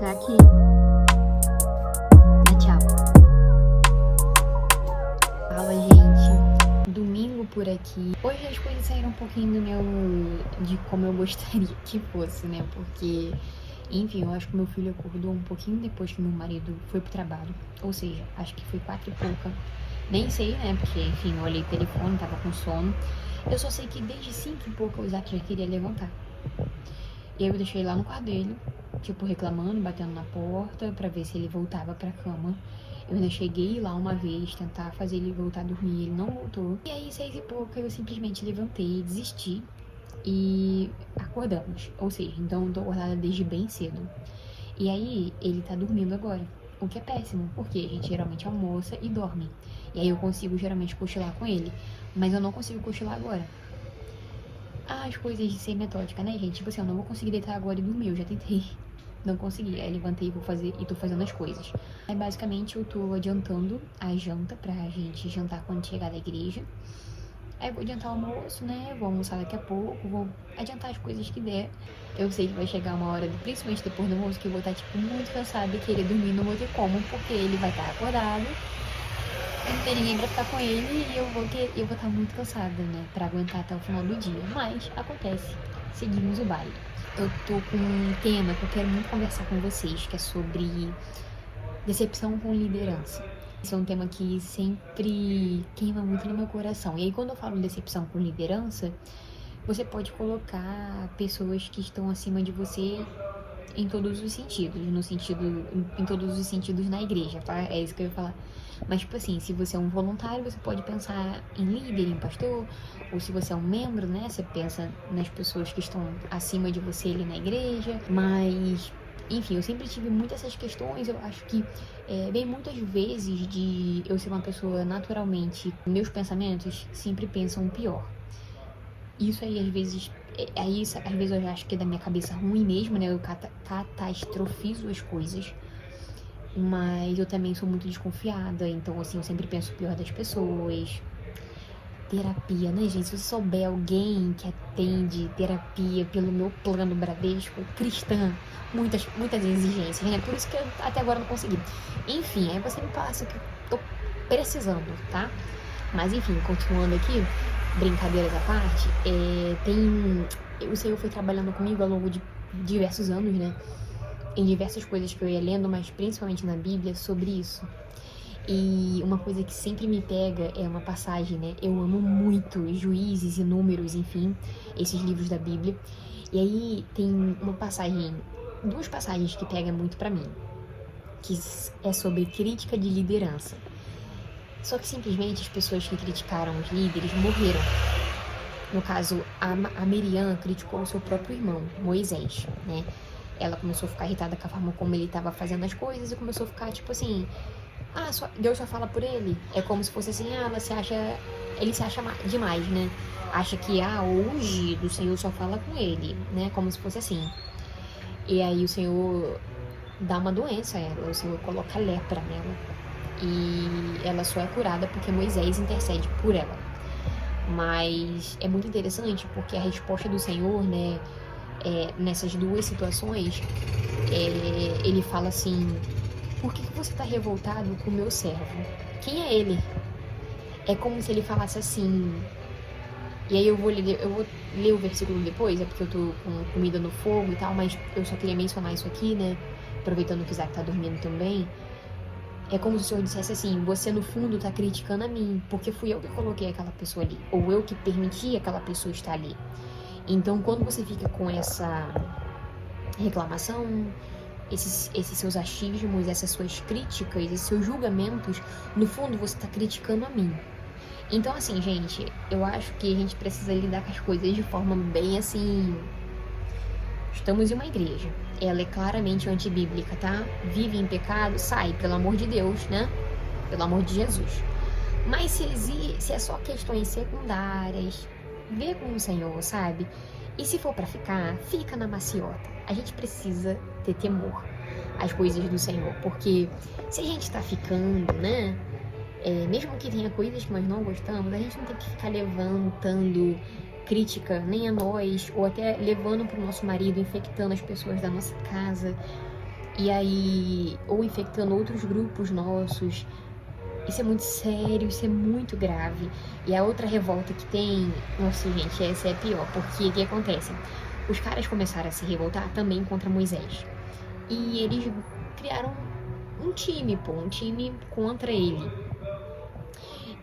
tá aqui. Dá tchau. Fala, gente. Domingo por aqui. Hoje as coisas saíram um pouquinho de como eu gostaria que fosse, né? Porque, enfim, eu acho que meu filho acordou um pouquinho depois que meu marido foi pro trabalho. Ou seja, acho que foi 4 e pouca. Nem sei, né? Porque, enfim, eu olhei o telefone, tava com sono. Eu só sei que desde 5 e pouca o Isaac já queria levantar. E aí eu deixei lá no quarto dele, tipo, reclamando, batendo na porta pra ver se ele voltava pra cama. Eu ainda cheguei lá uma vez, tentar fazer ele voltar a dormir, ele não voltou. E aí, 6 e pouca, eu simplesmente levantei, desisti e acordamos. Ou seja, então eu tô acordada desde bem cedo. E aí, ele tá dormindo agora, o que é péssimo, porque a gente geralmente almoça e dorme. E aí eu consigo geralmente cochilar com ele, mas eu não consigo cochilar agora. As coisas de ser metódica, né, gente? Tipo assim, eu não vou conseguir deitar agora e dormir, eu já tentei. Não consegui. Aí levantei e tô fazendo as coisas. Aí basicamente eu tô adiantando a janta pra gente jantar quando chegar da igreja. Aí eu vou adiantar o almoço, né? Vou almoçar daqui a pouco, vou adiantar as coisas que der. Eu sei que vai chegar uma hora, principalmente depois do almoço, que eu vou estar, tipo, muito cansada e querer dormir, não vou ter como, porque ele vai estar acordado. Não tem ninguém pra ficar com ele e eu vou estar muito cansada, né? Pra aguentar até o final do dia. Mas acontece. Seguimos o baile. Eu tô com um tema que eu quero muito conversar com vocês, que é sobre decepção com liderança. Esse é um tema que sempre queima muito no meu coração. E aí, quando eu falo decepção com liderança, você pode colocar pessoas que estão acima de você em todos os sentidos, em todos os sentidos na igreja, tá? É isso que eu ia falar. Mas, tipo assim, se você é um voluntário, você pode pensar em líder, em pastor, ou se você é um membro, né? Você pensa nas pessoas que estão acima de você ali na igreja, mas... Enfim, eu sempre tive muitas essas questões, eu acho que vem muitas vezes de eu ser uma pessoa naturalmente, meus pensamentos sempre pensam o pior. Isso aí, às vezes, às vezes eu já acho que é da minha cabeça ruim mesmo, né? Eu catastrofizo as coisas. Mas eu também sou muito desconfiada, então, assim, eu sempre penso o pior das pessoas. Terapia, né, gente? Se você souber alguém que atende terapia pelo meu plano Bradesco, cristã, muitas exigências, né? Por isso que eu até agora não consegui. Enfim, aí você me passa que eu tô precisando, tá? Mas, enfim, continuando aqui, brincadeiras à parte, o Senhor foi trabalhando comigo ao longo de diversos anos, né? Em diversas coisas que eu ia lendo, mas principalmente na Bíblia, sobre isso. E uma coisa que sempre me pega é uma passagem, né? Eu amo muito Juízes e Números, enfim, esses livros da Bíblia. E aí tem duas passagens que pegam muito pra mim, que é sobre crítica de liderança. Só que simplesmente as pessoas que criticaram os líderes morreram. No caso, a Miriam criticou o seu próprio irmão, Moisés, né? Ela começou a ficar irritada com a forma como ele estava fazendo as coisas e começou a ficar tipo assim: Deus só fala por ele. É como se fosse assim: ele se acha demais, né? Acha que o ungido, o Senhor só fala com ele, né? Como se fosse assim. E aí o Senhor dá uma doença a ela, o Senhor coloca lepra nela. E ela só é curada porque Moisés intercede por ela. Mas é muito interessante porque a resposta do Senhor, né? Nessas duas situações, ele fala assim: por que você está revoltado com o meu servo? Quem é ele? É como se ele falasse assim. E aí eu vou ler o versículo depois, é porque eu tô com comida no fogo e tal, mas eu só queria mencionar isso aqui, né? Aproveitando que o Isaac tá dormindo também. É como se o Senhor dissesse assim: você no fundo tá criticando a mim, porque fui eu que coloquei aquela pessoa ali, ou eu que permiti aquela pessoa estar ali. Então, quando você fica com essa reclamação, esses seus achismos, essas suas críticas, esses seus julgamentos, no fundo você está criticando a mim. Então, assim, gente, eu acho que a gente precisa lidar com as coisas de forma bem assim... Estamos em uma igreja. Ela é claramente antibíblica, tá? Vive em pecado, sai, pelo amor de Deus, né? Pelo amor de Jesus. Mas se é só questões secundárias, vê com o Senhor, sabe? E se for pra ficar, fica na maciota. A gente precisa ter temor às coisas do Senhor, porque se a gente tá ficando, né? Mesmo que tenha coisas que nós não gostamos, a gente não tem que ficar levantando crítica nem a nós, ou até levando pro nosso marido, infectando as pessoas da nossa casa. E aí, ou infectando outros grupos nossos. Isso é muito sério, isso é muito grave. E a outra revolta que tem, nossa gente, essa é pior, porque o que acontece? Os caras começaram a se revoltar também contra Moisés. E eles criaram um time, pô, um time contra ele.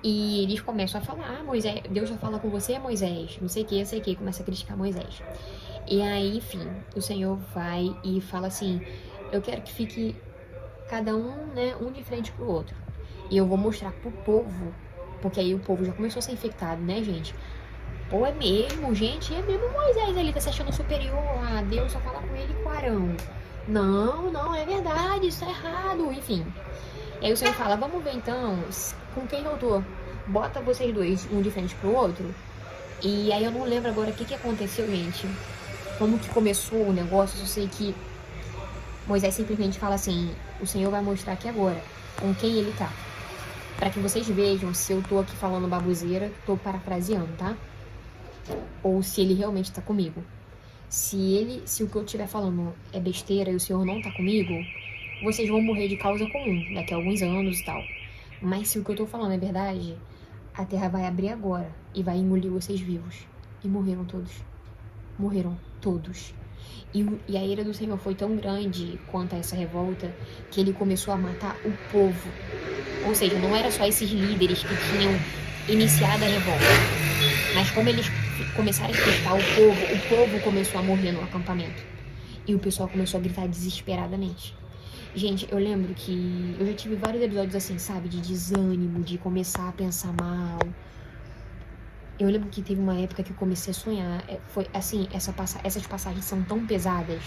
E eles começam a falar, ah, Moisés, Deus já fala com você, Moisés, não sei o que, começa a criticar Moisés. E aí, enfim, o Senhor vai e fala assim, eu quero que fique cada um, né, um de frente pro outro. E eu vou mostrar pro povo, porque aí o povo já começou a ser infectado, né, gente? Pô, é mesmo, gente, é mesmo Moisés, ele tá se achando superior a Deus, só fala com ele com Arão. Não, não, é verdade, isso é errado, enfim. E aí o Senhor fala, vamos ver então com quem eu tô. Bota vocês dois, um de frente pro outro. E aí eu não lembro agora o que aconteceu, gente. Como que começou o negócio, eu só sei que Moisés simplesmente fala assim, o Senhor vai mostrar aqui agora com quem ele tá. Pra que vocês vejam se eu tô aqui falando baboseira, tô parafraseando, tá? Ou se ele realmente tá comigo. Se o que eu estiver falando é besteira e o Senhor não tá comigo, vocês vão morrer de causa comum, daqui a alguns anos e tal. Mas se o que eu tô falando é verdade, a terra vai abrir agora e vai engolir vocês vivos. E morreram todos. Morreram todos. E a ira do Senhor foi tão grande quanto a essa revolta que ele começou a matar o povo. Ou seja, não era só esses líderes que tinham iniciado a revolta, mas como eles começaram a infectar o povo começou a morrer no acampamento. E o pessoal começou a gritar desesperadamente. Gente, eu lembro que eu já tive vários episódios assim, sabe? De desânimo, de começar a pensar mal. Eu lembro que teve uma época que eu comecei a sonhar. Foi assim, essas passagens são tão pesadas,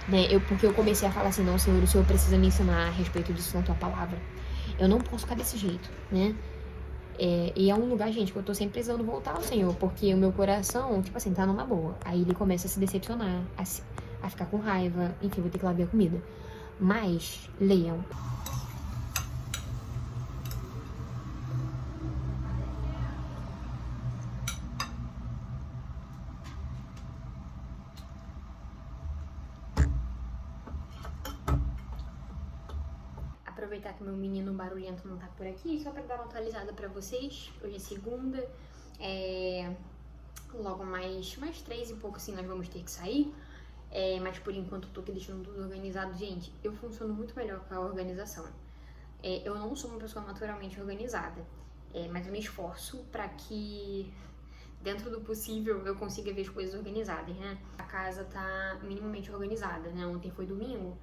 né? Porque eu comecei a falar assim, não, Senhor, o Senhor precisa me ensinar a respeito disso na tua palavra. Eu não posso ficar desse jeito, né? E é um lugar, gente, que eu tô sempre precisando voltar ao Senhor, porque o meu coração, tipo assim, tá numa boa. Aí ele começa a se decepcionar, a ficar com raiva, enfim, vou ter que lá ver a comida. Mas, leiam. Aproveitar que meu menino barulhento não tá por aqui, só pra dar uma atualizada pra vocês. Hoje é segunda, logo mais 3 e pouco assim nós vamos ter que sair. Mas por enquanto eu tô aqui deixando tudo organizado. Gente, eu funciono muito melhor com a organização. Eu não sou uma pessoa naturalmente organizada, mas eu me esforço pra que, dentro do possível, eu consiga ver as coisas organizadas, né? A casa tá minimamente organizada, né? Ontem foi domingo,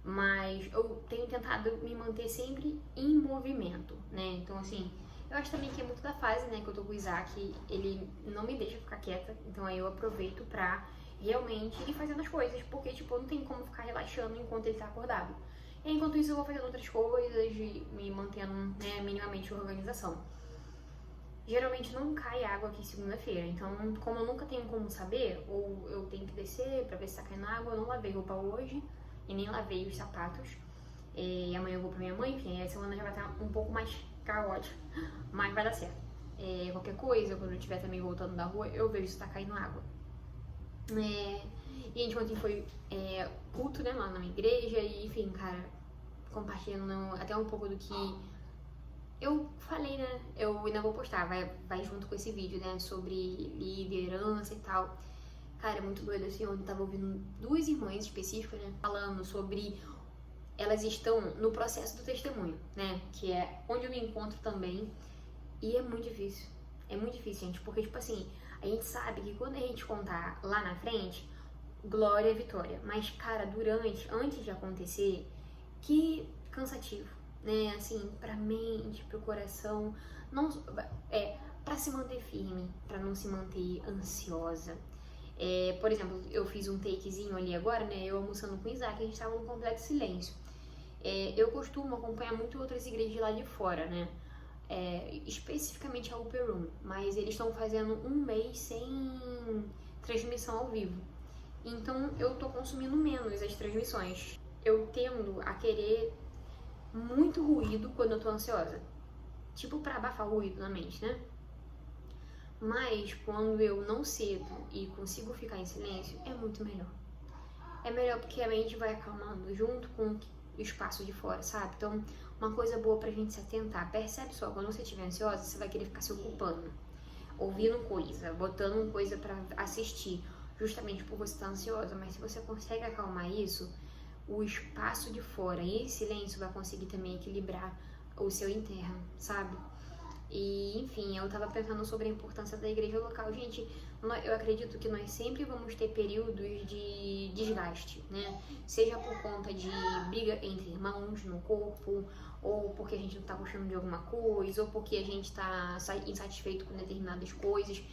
mas eu tenho tentado me manter sempre em movimento, né? Então, assim, eu acho também que é muito da fase, né, que eu tô com o Isaac, ele não me deixa ficar quieta, então aí eu aproveito pra realmente ir fazendo as coisas, porque, tipo, não tem como ficar relaxando enquanto ele tá acordado. E enquanto isso eu vou fazendo outras coisas e me mantendo, né, minimamente em organização. Geralmente não cai água aqui segunda-feira, então como eu nunca tenho como saber, ou eu tenho que descer pra ver se tá caindo água, eu não lavei roupa hoje e nem lavei os sapatos. E amanhã eu vou pra minha mãe, enfim, a semana já vai estar um pouco mais caótica, mas vai dar certo. Qualquer coisa, quando eu estiver também voltando da rua, eu vejo se tá caindo água. E a gente ontem foi culto, né, lá na minha igreja, e enfim, cara, compartilhando até um pouco do que eu falei, né, eu ainda vou postar, vai junto com esse vídeo, né, sobre liderança e tal. Cara, é muito doido, assim, ontem eu tava ouvindo duas irmãs específicas, né, falando sobre elas estão no processo do testemunho, né, que é onde eu me encontro também, e é muito difícil, gente, porque, tipo assim, a gente sabe que quando a gente contar lá na frente, glória e vitória, mas, cara, antes de acontecer, que cansativo, né, assim, pra mente, pro coração, não, pra se manter firme, pra não se manter ansiosa. Por exemplo, eu fiz um takezinho ali agora, né, eu almoçando com o Isaac, a gente tava num completo silêncio. Eu costumo acompanhar muito outras igrejas lá de fora, né, especificamente a Upper Room, mas eles estão fazendo um mês sem transmissão ao vivo. Então eu tô consumindo menos as transmissões. Eu tendo a querer muito ruído quando eu tô ansiosa. Tipo pra abafar o ruído na mente, né? Mas quando eu não cedo e consigo ficar em silêncio, é muito melhor. é melhor porque a mente vai acalmando junto com o espaço de fora, sabe? Então, uma coisa boa pra gente se atentar. Percebe só, quando você estiver ansiosa, você vai querer ficar se ocupando, ouvindo coisa, botando coisa pra assistir, justamente por você estar ansiosa. Mas se você consegue acalmar isso, o espaço de fora e silêncio vai conseguir também equilibrar o seu interno, sabe? E, enfim, eu tava pensando sobre a importância da igreja local. Gente, eu acredito que nós sempre vamos ter períodos de desgaste, né? Seja por conta de briga entre irmãos no corpo, ou porque a gente não tá gostando de alguma coisa, ou porque a gente tá insatisfeito com determinadas coisas.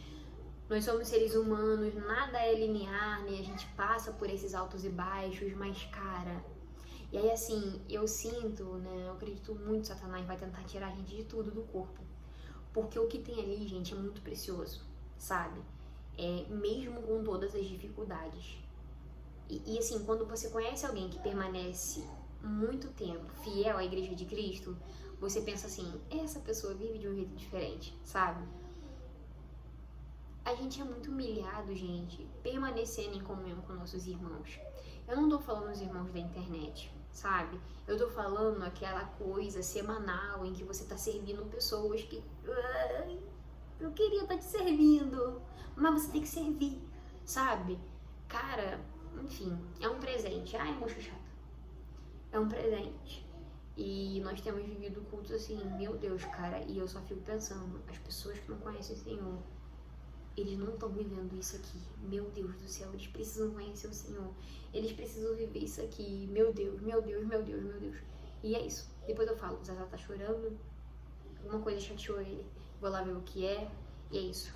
Nós somos seres humanos, nada é linear, né? A gente passa por esses altos e baixos, mas, cara... E aí, assim, eu sinto, né? Eu acredito muito que Satanás vai tentar tirar a gente de tudo do corpo. Porque o que tem ali, gente, é muito precioso, sabe? Mesmo com todas as dificuldades. E assim, quando você conhece alguém que permanece muito tempo fiel à Igreja de Cristo, você pensa assim, essa pessoa vive de um jeito diferente, sabe? A gente é muito humilhado, gente, permanecendo em comunhão com nossos irmãos. Eu não tô falando os irmãos da internet, sabe? Eu tô falando aquela coisa semanal em que você tá servindo pessoas que... eu queria estar te servindo, mas você tem que servir, sabe? Cara, enfim, é um presente. Ai, mocho chato. É um presente. E nós temos vivido cultos assim, meu Deus, cara, e eu só fico pensando, as pessoas que não conhecem o Senhor, eles não estão vivendo isso aqui. Meu Deus do céu, eles precisam conhecer o Senhor. Eles precisam viver isso aqui. Meu Deus, meu Deus, meu Deus, meu Deus. E é isso. Depois eu falo, o Zazá tá chorando, alguma coisa chateou ele. Vou lá ver o que é. E é isso.